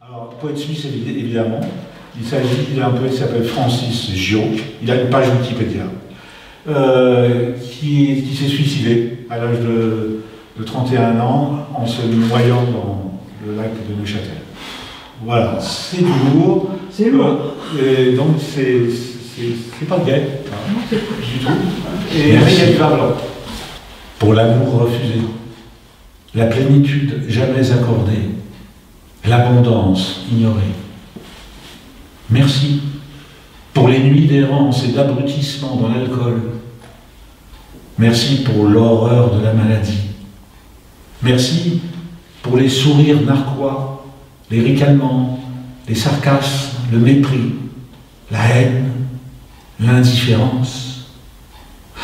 Alors, poète suisse, évidemment. Il a un poète qui s'appelle Francis Gio. Il a une page Wikipédia. Qui s'est suicidé à l'âge de 31 ans en se noyant dans le lac de Neuchâtel. Voilà, c'est du lourd. C'est lourd. Et donc, c'est pas gai, hein, du tout. Et Régal Varlan. Pour l'amour refusé, la plénitude jamais accordée, l'abondance ignorée. Merci pour les nuits d'errance et d'abrutissement dans l'alcool. Merci pour l'horreur de la maladie. Merci pour les sourires narquois, les ricanements, les sarcasmes, le mépris, la haine, l'indifférence.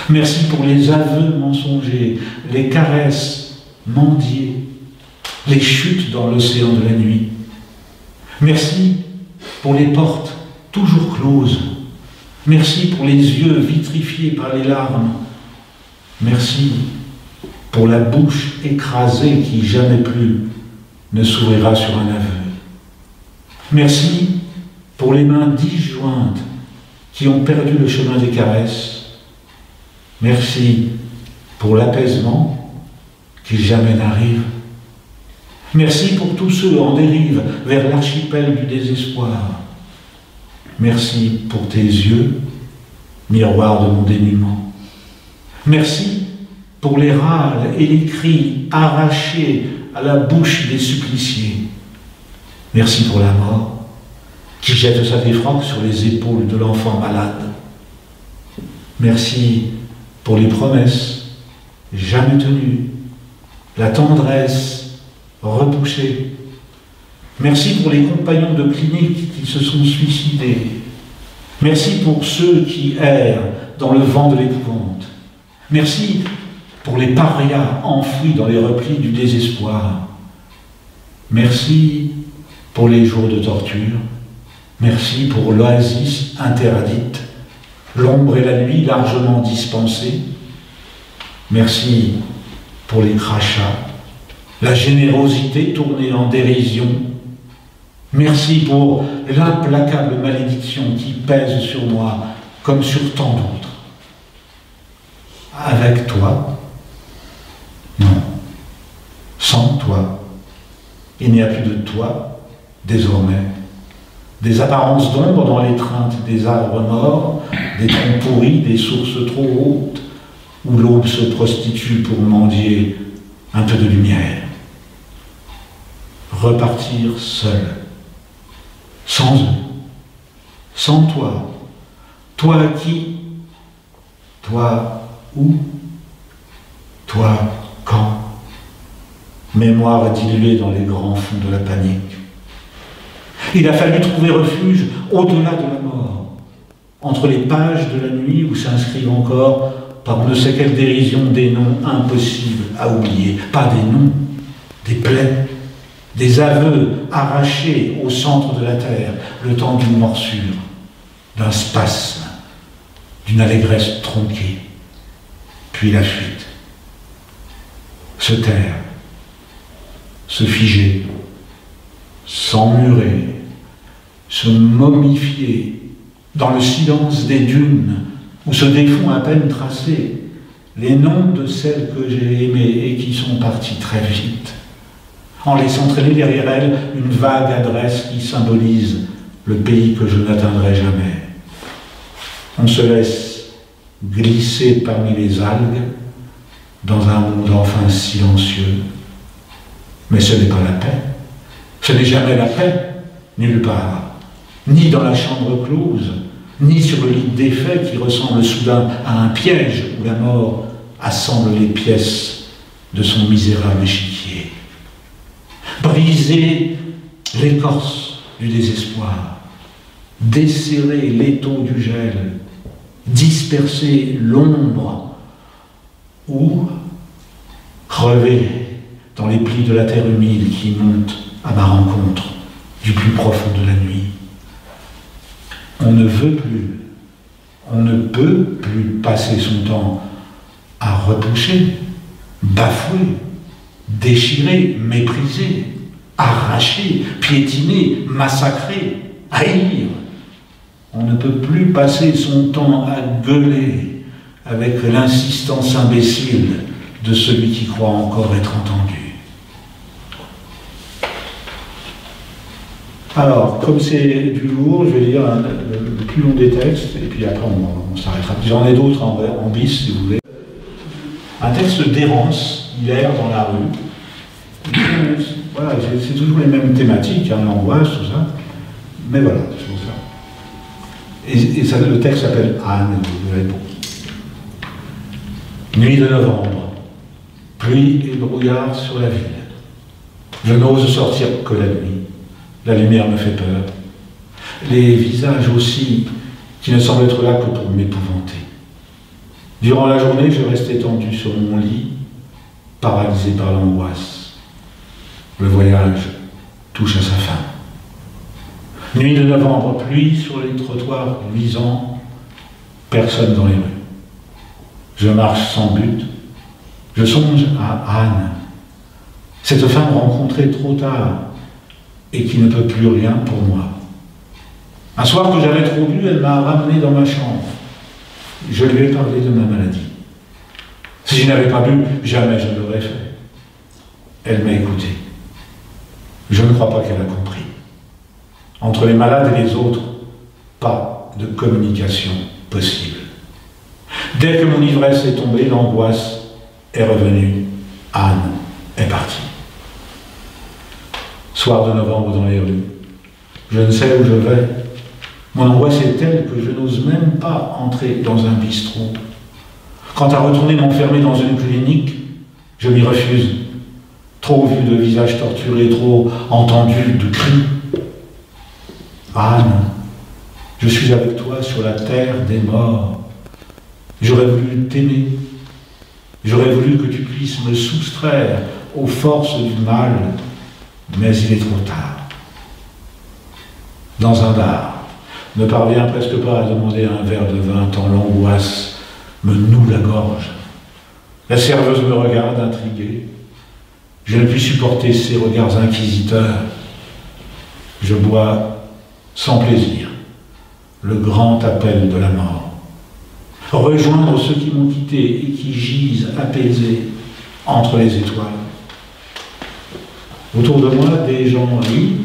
Merci pour les aveux mensongers, les caresses mendiées, les chutes dans l'océan de la nuit. Merci pour les portes toujours closes. Merci pour les yeux vitrifiés par les larmes. Merci pour la bouche écrasée qui jamais plus ne s'ouvrira sur un aveu. Merci pour les mains disjointes qui ont perdu le chemin des caresses. Merci pour l'apaisement qui jamais n'arrive. Merci pour tous ceux en dérive vers l'archipel du désespoir. Merci pour tes yeux, miroir de mon dénuement. Merci pour les râles et les cris arrachés à la bouche des suppliciés. Merci pour la mort qui jette sa défroque sur les épaules de l'enfant malade. Merci pour les promesses jamais tenues, la tendresse repoussée. Merci pour les compagnons de clinique qui se sont suicidés. Merci pour ceux qui errent dans le vent de l'épouvante. Merci pour les parias enfouis dans les replis du désespoir. Merci pour les jours de torture. Merci pour l'oasis interdite, l'ombre et la nuit largement dispensées. Merci pour les crachats, la générosité tournée en dérision. Merci pour l'implacable malédiction qui pèse sur moi comme sur tant d'autres. Avec toi, non. Sans toi, il n'y a plus de toi, désormais. Des apparences d'ombre dans l'étreinte des arbres morts, des troncs pourris, des sources trop hautes, où l'aube se prostitue pour mendier un peu de lumière. Repartir seul, sans eux, sans toi, toi qui, toi où, toi quand, mémoire diluée dans les grands fonds de la panique. Il a fallu trouver refuge au-delà de la mort, entre les pages de la nuit où s'inscrivent encore, par on ne sait quelle dérision, des noms impossibles à oublier. Pas des noms, des plaies, des aveux arrachés au centre de la terre, le temps d'une morsure, d'un spasme, d'une allégresse tronquée, puis la fuite. Se taire, se figer, s'emmurer, se momifier dans le silence des dunes où se défont à peine tracés les noms de celles que j'ai aimées et qui sont parties très vite, en laissant traîner derrière elles une vague adresse qui symbolise le pays que je n'atteindrai jamais. On se laisse glisser parmi les algues dans un monde enfin silencieux, mais ce n'est pas la paix. Ce n'est jamais la paix, nulle part, ni dans la chambre close, ni sur le lit de défait qui ressemble soudain à un piège où la mort assemble les pièces de son misérable échiquier. Briser l'écorce du désespoir, desserrer l'étau du gel, disperser l'ombre ou crever dans les plis de la terre humide qui monte à ma rencontre du plus profond de la nuit. On ne veut plus, on ne peut plus passer son temps à repousser, bafouer, déchirer, mépriser, arracher, piétiner, massacrer, haïr. On ne peut plus passer son temps à gueuler avec l'insistance imbécile de celui qui croit encore être entendu. Alors, comme c'est du lourd, je vais lire le plus long des textes, et puis après on s'arrêtera. J'en ai d'autres en bis, si vous voulez. Un texte d'errance, hier, dans la rue. Voilà, c'est toujours les mêmes thématiques, hein, l'angoisse, tout ça. Mais voilà, c'est pour ça. Et ça, le texte s'appelle Anne, vous verrez beaucoup. Nuit de novembre, pluie et brouillard sur la ville. Je n'ose sortir que la nuit. La lumière me fait peur. Les visages aussi, qui ne semblent être là que pour m'épouvanter. Durant la journée, je reste étendu sur mon lit, paralysé par l'angoisse. Le voyage touche à sa fin. Nuit de novembre, pluie sur les trottoirs luisants, personne dans les rues. Je marche sans but. Je songe à Anne, cette femme rencontrée trop tard et qui ne peut plus rien pour moi. Un soir que j'avais trop bu, elle m'a ramené dans ma chambre. Je lui ai parlé de ma maladie. Si je n'avais pas bu, jamais je ne l'aurais fait. Elle m'a écouté. Je ne crois pas qu'elle a compris. Entre les malades et les autres, pas de communication possible. Dès que mon ivresse est tombée, l'angoisse est revenue. Anne est partie. Soir de novembre dans les rues. Je ne sais où je vais. Mon angoisse est telle que je n'ose même pas entrer dans un bistrot. Quant à retourner m'enfermer dans une clinique, je m'y refuse. Trop vu de visages torturés, trop entendu de cris. Anne, je suis avec toi sur la terre des morts. J'aurais voulu t'aimer. J'aurais voulu que tu puisses me soustraire aux forces du mal, mais il est trop tard. Dans un bar, ne parvient presque pas à demander un verre de vin tant l'angoisse me noue la gorge. La serveuse me regarde intriguée. Je ne puis supporter ces regards inquisiteurs. Je bois sans plaisir le grand appel de la mort. Rejoindre ceux qui m'ont quitté et qui gisent apaisés entre les étoiles. Autour de moi, des gens rient,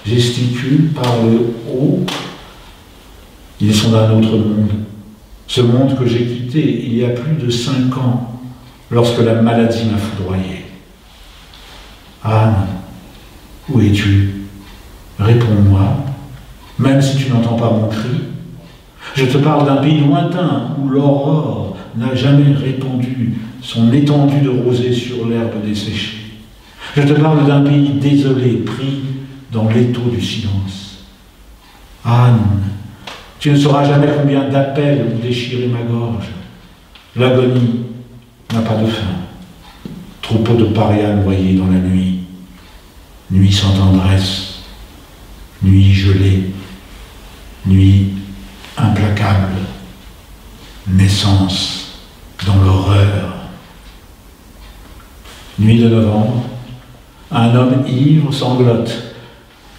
gesticulent, parlent haut. Ils sont d'un autre monde. Ce monde que j'ai quitté il y a plus de 5 ans, lorsque la maladie m'a foudroyé. Anne, où es-tu? Réponds-moi, même si tu n'entends pas mon cri. Je te parle d'un pays lointain où l'aurore n'a jamais répandu son étendue de rosée sur l'herbe desséchée. Je te parle d'un pays désolé, pris dans l'étau du silence. Anne, tu ne sauras jamais combien d'appels ont déchiré ma gorge. L'agonie n'a pas de fin. Troupeau de parias noyés dans la nuit. Nuit sans tendresse. Nuit gelée. Nuit implacable. Naissance dans l'horreur. Nuit de novembre. Un homme ivre sanglote.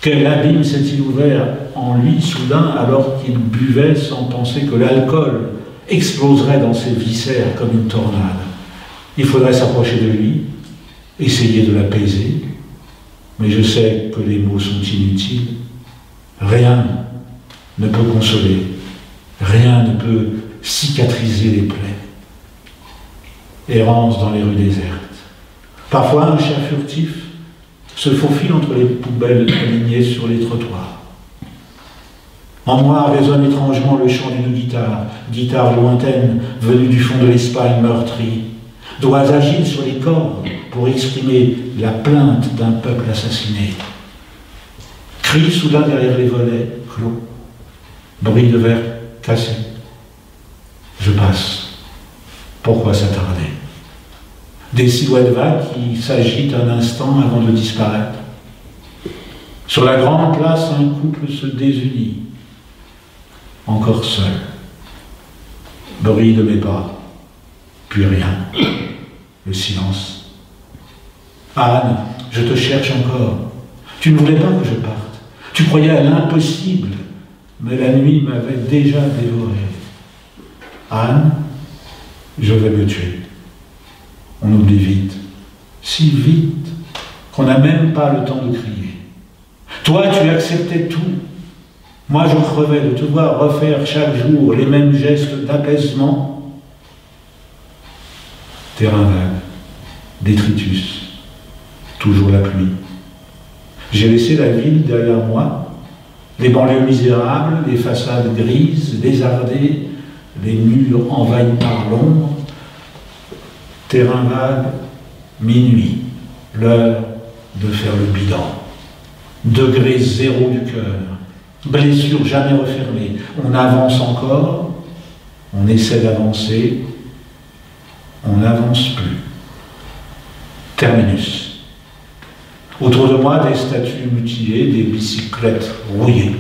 Quel abîme s'est-il ouvert en lui soudain alors qu'il buvait sans penser que l'alcool exploserait dans ses viscères comme une tornade. Il faudrait s'approcher de lui, essayer de l'apaiser, mais je sais que les mots sont inutiles. Rien ne peut consoler, rien ne peut cicatriser les plaies. Errance dans les rues désertes. Parfois un chat furtif se faufile entre les poubelles alignées sur les trottoirs. En moi résonne étrangement le chant d'une guitare, guitare lointaine venue du fond de l'Espagne meurtrie, doigts agiles sur les cordes pour exprimer la plainte d'un peuple assassiné. Cris soudain derrière les volets clos, bruit de verre cassé. Je passe. Pourquoi s'attarder? Des silhouettes vagues qui s'agitent un instant avant de disparaître. Sur la grande place, un couple se désunit. Encore seul. Bruit de mes pas. Puis rien. Le silence. Anne, je te cherche encore. Tu ne voulais pas que je parte. Tu croyais à l'impossible, mais la nuit m'avait déjà dévoré. Anne, je vais me tuer. On oublie vite, si vite, qu'on n'a même pas le temps de crier. Toi, tu acceptais tout. Moi, je crevais de te voir refaire chaque jour les mêmes gestes d'apaisement. Terrain vague, détritus, toujours la pluie. J'ai laissé la ville derrière moi, les banlieues misérables, les façades grises, lézardées, les murs envahis par l'ombre. Terrain vague, minuit, l'heure de faire le bilan. Degré zéro du cœur, blessure jamais refermée. On avance encore, on essaie d'avancer, on n'avance plus. Terminus. Autour de moi, des statues mutilées, des bicyclettes rouillées,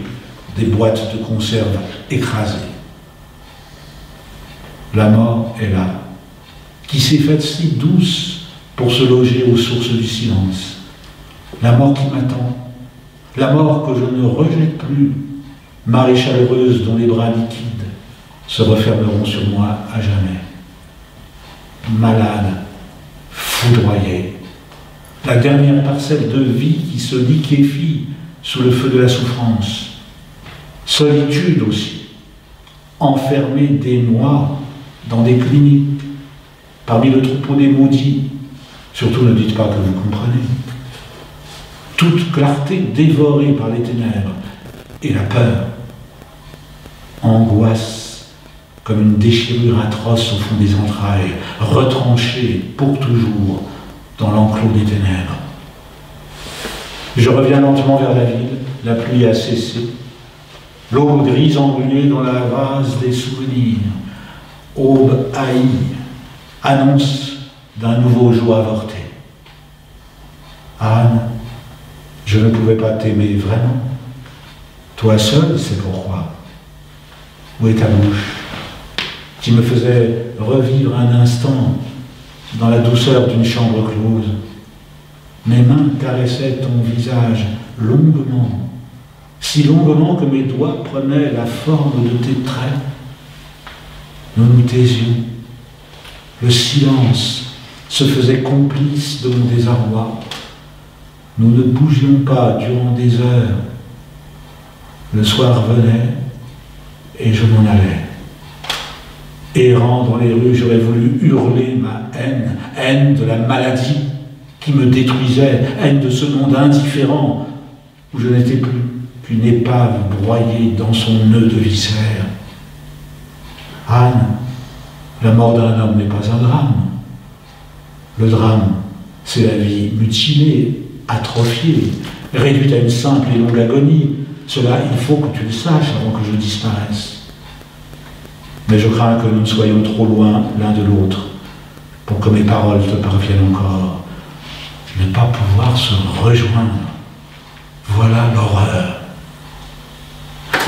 des boîtes de conserve écrasées. La mort est là, qui s'est faite si douce pour se loger aux sources du silence. La mort qui m'attend, la mort que je ne rejette plus, marée chaleureuse dont les bras liquides se refermeront sur moi à jamais. Malade, foudroyé, la dernière parcelle de vie qui se liquéfie sous le feu de la souffrance. Solitude aussi, enfermé des mois dans des cliniques, parmi le troupeau des maudits. Surtout ne dites pas que vous comprenez. Toute clarté dévorée par les ténèbres et la peur. Angoisse comme une déchirure atroce au fond des entrailles, retranchée pour toujours dans l'enclos des ténèbres. Je reviens lentement vers la ville, la pluie a cessé. L'aube grise engluée dans la vase des souvenirs. Aube haïe, annonce d'un nouveau jour avorté. Anne, je ne pouvais pas t'aimer vraiment. Toi seul, c'est pourquoi. Où est ta bouche, qui me faisait revivre un instant dans la douceur d'une chambre close. Mes mains caressaient ton visage longuement, si longuement que mes doigts prenaient la forme de tes traits. Nous nous taisions. Le silence se faisait complice de mon désarroi. Nous ne bougions pas durant des heures. Le soir venait et je m'en allais. Errant dans les rues, j'aurais voulu hurler ma haine, haine de la maladie qui me détruisait, haine de ce monde indifférent où je n'étais plus qu'une épave broyée dans son nœud de viscères. Anne, la mort d'un homme n'est pas un drame. Le drame, c'est la vie mutilée, atrophiée, réduite à une simple et longue agonie. Cela, il faut que tu le saches avant que je disparaisse. Mais je crains que nous ne soyons trop loin l'un de l'autre pour que mes paroles te parviennent encore. Ne pas pouvoir se rejoindre, voilà l'horreur.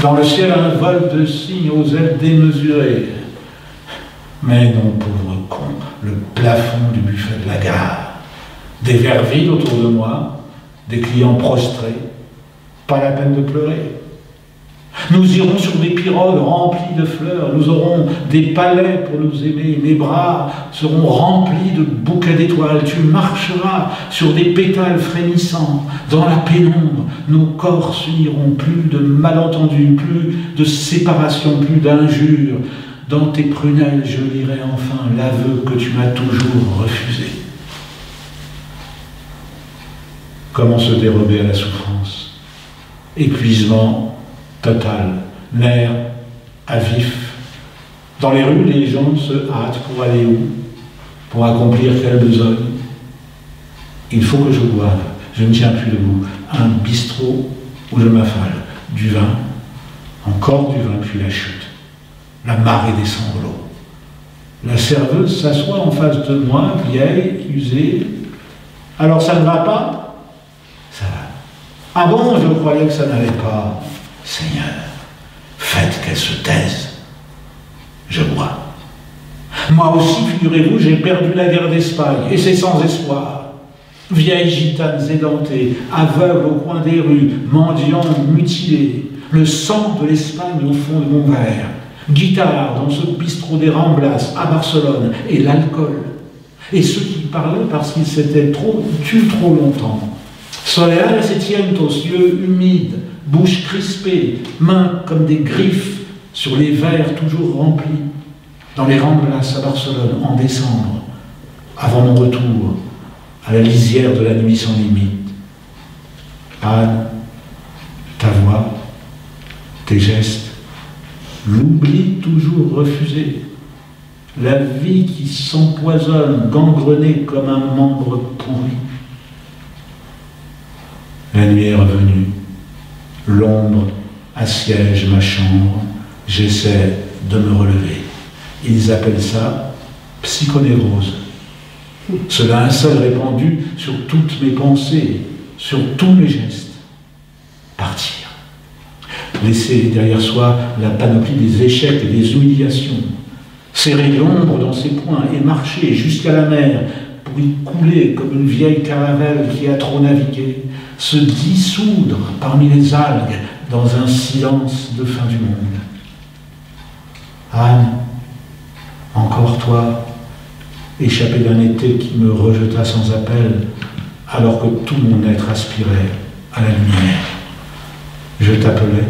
Dans le ciel, un vol de cygnes aux ailes démesurées. Mais non, pauvre con, le plafond du buffet de la gare. Des verres vides autour de moi, des clients prostrés. Pas la peine de pleurer. Nous irons sur des pirogues remplies de fleurs, nous aurons des palais pour nous aimer, mes bras seront remplis de bouquets d'étoiles, tu marcheras sur des pétales frémissants, dans la pénombre, nos corps s'uniront, plus de malentendus, plus de séparation, plus d'injures. Dans tes prunelles, je lirai enfin l'aveu que tu m'as toujours refusé. Comment se dérober à la souffrance? Épuisement total, nerfs à vif. Dans les rues, les gens se hâtent pour aller où? Pour accomplir quelle besogne? Il faut que je boive, je ne tiens plus debout. Un bistrot où je m'affale, du vin, encore du vin, puis la chute. La marée des sanglots. La serveuse s'assoit en face de moi, vieille, usée. Alors ça ne va pas? Ça va. Ah bon, je croyais que ça n'allait pas. Seigneur, faites qu'elle se taise. Je bois. Moi aussi, figurez-vous, j'ai perdu la guerre d'Espagne, et c'est sans espoir. vieilles gitanes édentées, aveugles au coin des rues, mendiants mutilés, le sang de l'Espagne au fond de mon verre, guitare dans ce bistrot des Ramblas à Barcelone, et l'alcool. Et ceux qui parlaient parce qu'ils s'étaient tus trop longtemps. Soleares et tientos, yeux humides, bouche crispée, mains comme des griffes sur les verres toujours remplis, dans les Ramblas à Barcelone en décembre, avant mon retour à la lisière de la nuit sans limite. Anne, ta voix, tes gestes, l'oubli toujours refusé, la vie qui s'empoisonne, gangrenée comme un membre pourri. La nuit est revenue, l'ombre assiège ma chambre, j'essaie de me relever. Ils appellent ça psychonévrose. Ce linceul répandu sur toutes mes pensées, sur tous mes gestes. Partir. Laisser derrière soi la panoplie des échecs et des humiliations. Serrer l'ombre dans ses poings et marcher jusqu'à la mer pour y couler comme une vieille caravelle qui a trop navigué. Se dissoudre parmi les algues dans un silence de fin du monde. Anne, encore toi, échappé d'un été qui me rejeta sans appel, alors que tout mon être aspirait à la lumière. Je t'appelais,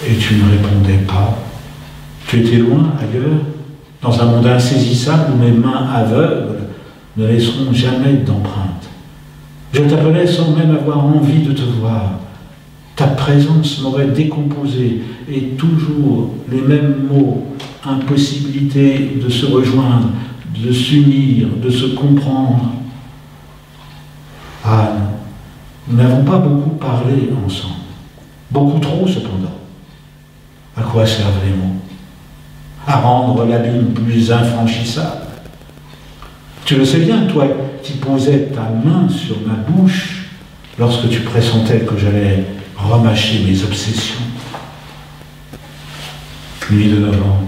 et tu ne répondais pas. Tu étais loin, ailleurs, dans un monde insaisissable où mes mains aveugles ne laisseront jamais d'empreinte. Je t'appelais sans même avoir envie de te voir. Ta présence m'aurait décomposé, et toujours les mêmes mots, impossibilité de se rejoindre, de s'unir, de se comprendre. Anne, nous n'avons pas beaucoup parlé ensemble, beaucoup trop cependant. À quoi servent les mots? À rendre l'abîme plus infranchissable. Tu le sais bien, toi qui posais ta main sur ma bouche lorsque tu pressentais que j'allais remâcher mes obsessions. Nuit de novembre,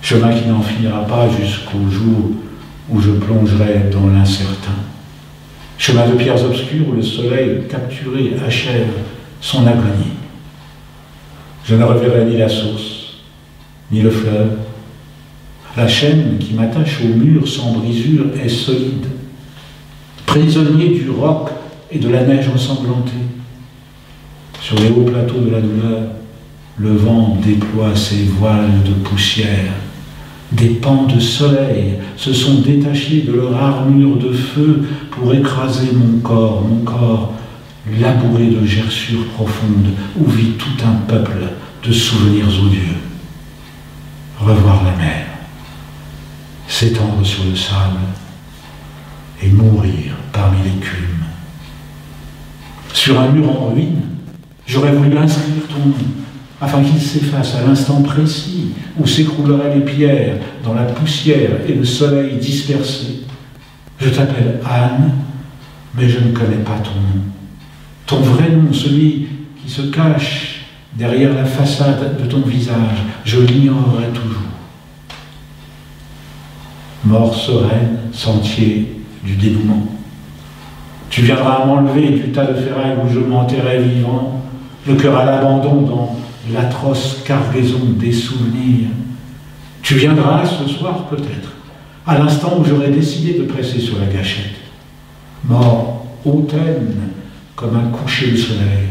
chemin qui n'en finira pas jusqu'au jour où je plongerai dans l'incertain. Chemin de pierres obscures où le soleil capturé achève son agonie. Je ne reverrai ni la source, ni le fleuve. La chaîne qui m'attache au mur sans brisure est solide. Prisonnier du roc et de la neige ensanglantée. Sur les hauts plateaux de la douleur, le vent déploie ses voiles de poussière. Des pans de soleil se sont détachés de leur armure de feu pour écraser mon corps labouré de gerçures profondes où vit tout un peuple de souvenirs odieux. Revoir la mer, s'étendre sur le sable et mourir parmi l'écume. Sur un mur en ruine, j'aurais voulu inscrire ton nom, afin qu'il s'efface à l'instant précis où s'écrouleraient les pierres dans la poussière et le soleil dispersé. Je t'appelle Anne, mais je ne connais pas ton nom. Ton vrai nom, celui qui se cache derrière la façade de ton visage, je l'ignorerai toujours. Mort sereine, sentier du dénouement. Tu viendras m'enlever du tas de ferraille où je m'enterrais vivant, le cœur à l'abandon dans l'atroce cargaison des souvenirs. Tu viendras ce soir peut-être, à l'instant où j'aurais décidé de presser sur la gâchette. Mort hautaine comme un coucher de soleil.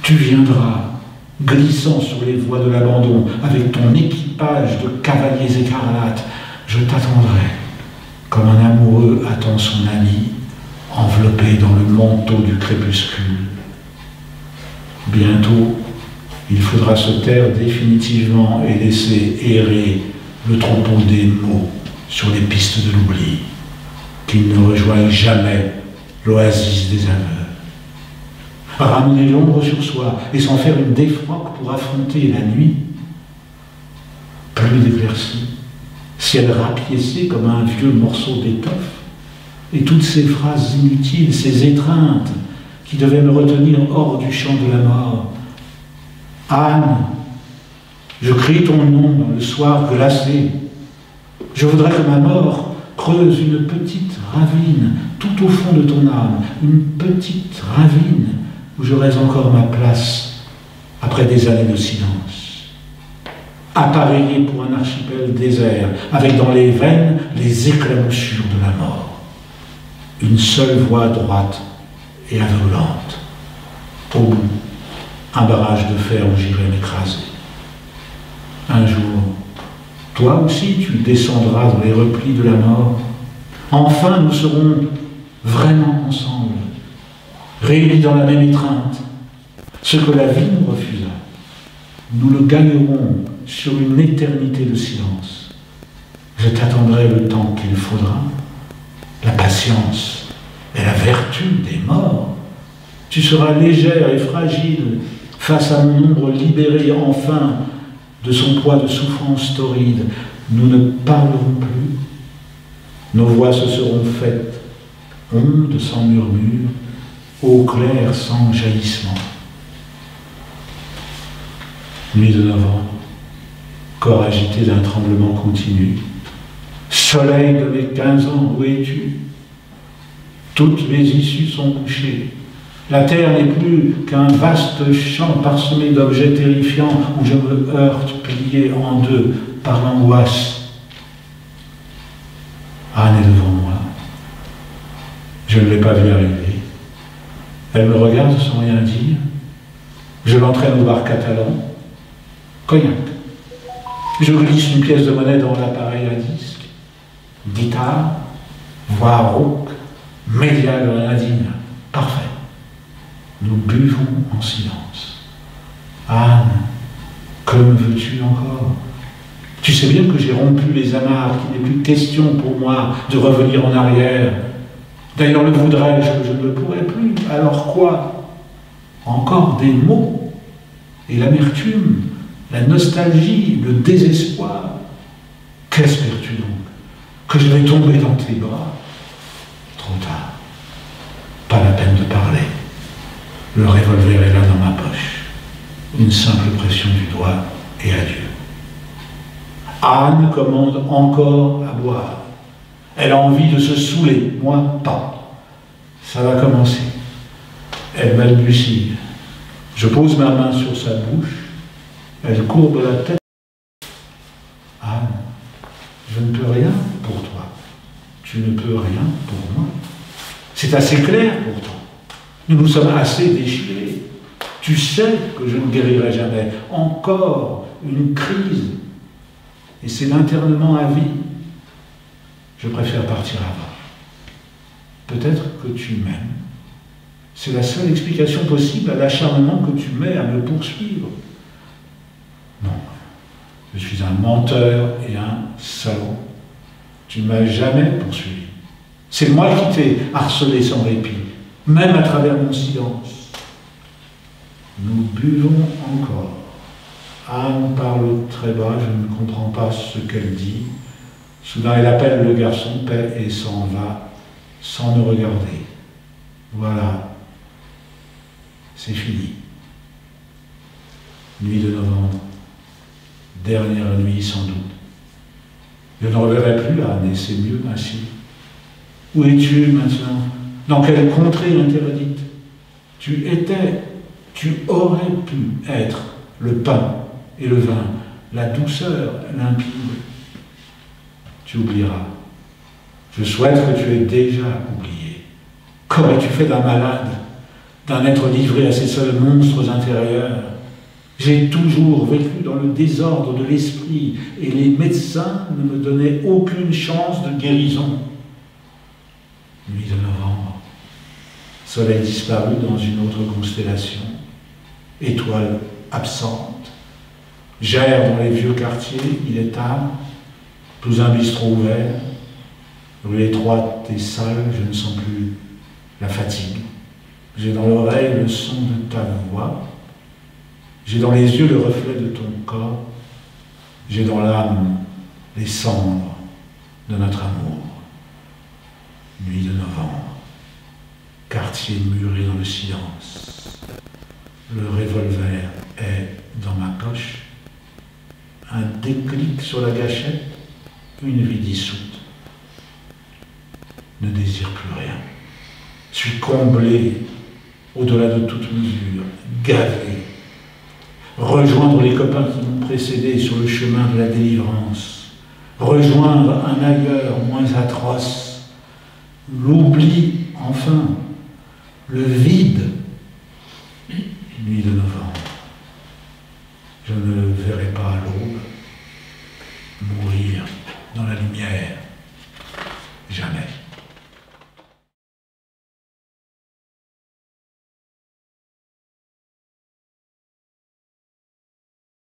Tu viendras, glissant sur les voies de l'abandon, avec ton équipage de cavaliers écarlates. Je t'attendrai, comme un amoureux attend son ami, enveloppé dans le manteau du crépuscule. Bientôt, il faudra se taire définitivement et laisser errer le troupeau des mots sur les pistes de l'oubli, qu'il ne rejoigne jamais l'oasis des aveux. Ramener l'ombre sur soi et s'en faire une défroque pour affronter la nuit. Plus d'éclaircies, ciel rapiécé comme un vieux morceau d'étoffe, et toutes ces phrases inutiles, ces étreintes qui devaient me retenir hors du champ de la mort. Anne, je crie ton nom dans le soir glacé. Je voudrais que ma mort creuse une petite ravine tout au fond de ton âme, une petite ravine où j'aurais encore ma place après des années de silence. Appareillé pour un archipel désert, avec dans les veines les éclaboussures de la mort. Une seule voie droite et aveuglante. Au bout, un barrage de fer où j'irai m'écraser. Un jour, toi aussi tu descendras dans les replis de la mort. Enfin, nous serons vraiment ensemble, réunis dans la même étreinte. Ce que la vie nous refusa, nous le gagnerons sur une éternité de silence. Je t'attendrai le temps qu'il faudra. La patience est la vertu des morts. Tu seras légère et fragile face à mon ombre libérée enfin de son poids de souffrance torride. Nous ne parlerons plus. Nos voix se seront faites, ondes sans murmure, eau claire sans jaillissement. Nuit de novembre, corps agité d'un tremblement continu. Soleil de mes 15 ans, où es-tu? Toutes les issues sont bouchées. La terre n'est plus qu'un vaste champ parsemé d'objets terrifiants où je me heurte plié en deux par l'angoisse. Anne est devant moi. Je ne l'ai pas vue arriver. Elle me regarde sans rien dire. Je l'entraîne au bar catalan. Cognac. Je glisse une pièce de monnaie dans l'appareil à disque. Guitare, voix rauque, média grenadine. Parfait. Nous buvons en silence. Anne, que me veux-tu encore? Tu sais bien que j'ai rompu les amarres, qu'il n'est plus question pour moi de revenir en arrière. D'ailleurs, le voudrais-je, je ne le pourrais plus. Alors quoi? Encore des mots et l'amertume, la nostalgie, le désespoir. Qu'espères-tu donc? Que je vais tomber dans tes bras? Trop tard. Pas la peine de parler. Le revolver est là dans ma poche. Une simple pression du doigt et adieu. Anne commande encore à boire. Elle a envie de se saouler, moi pas. Ça va commencer. Elle balbutie. Je pose ma main sur sa bouche. Elle courbe la tête. Anne, je ne peux rien pour toi. Tu ne peux rien pour moi. C'est assez clair pourtant. Nous nous sommes assez déchirés. Tu sais que je ne guérirai jamais. Encore une crise. Et c'est l'internement à vie. Je préfère partir avant. Peut-être que tu m'aimes. C'est la seule explication possible à l'acharnement que tu mets à me poursuivre. Non. Je suis un menteur et un salaud. Tu ne m'as jamais poursuivi. C'est moi qui t'ai harcelé sans répit, même à travers mon silence. Nous buvons encore. Anne parle très bas, je ne comprends pas ce qu'elle dit. Soudain, elle appelle le garçon, paie et s'en va, sans nous regarder. Voilà, c'est fini. Nuit de novembre, dernière nuit sans doute. Je ne reverrai plus Anne, et c'est mieux ainsi. Où es-tu maintenant? Dans quelle contrée interdite? Tu étais, tu aurais pu être le pain et le vin, la douceur limpide. Tu oublieras. Je souhaite que tu aies déjà oublié. Qu'aurais-tu fait d'un malade, d'un être livré à ses seuls monstres intérieurs? J'ai toujours vécu dans le désordre de l'esprit et les médecins ne me donnaient aucune chance de guérison. Nuit de novembre, soleil disparu dans une autre constellation, étoile absente, gère dans les vieux quartiers, il est tard, sous un bistrot ouvert, rue étroite et sale, je ne sens plus la fatigue. J'ai dans l'oreille le son de ta voix, j'ai dans les yeux le reflet de ton corps, j'ai dans l'âme les cendres de notre amour. Nuit de novembre, quartier muré dans le silence. Le revolver est dans ma poche. Un déclic sur la gâchette, une vie dissoute. Ne désire plus rien. suis comblé, au-delà de toute mesure, gavé. Rejoindre les copains qui m'ont précédé sur le chemin de la délivrance, rejoindre un ailleurs moins atroce, l'oubli, enfin, le vide, nuit de novembre.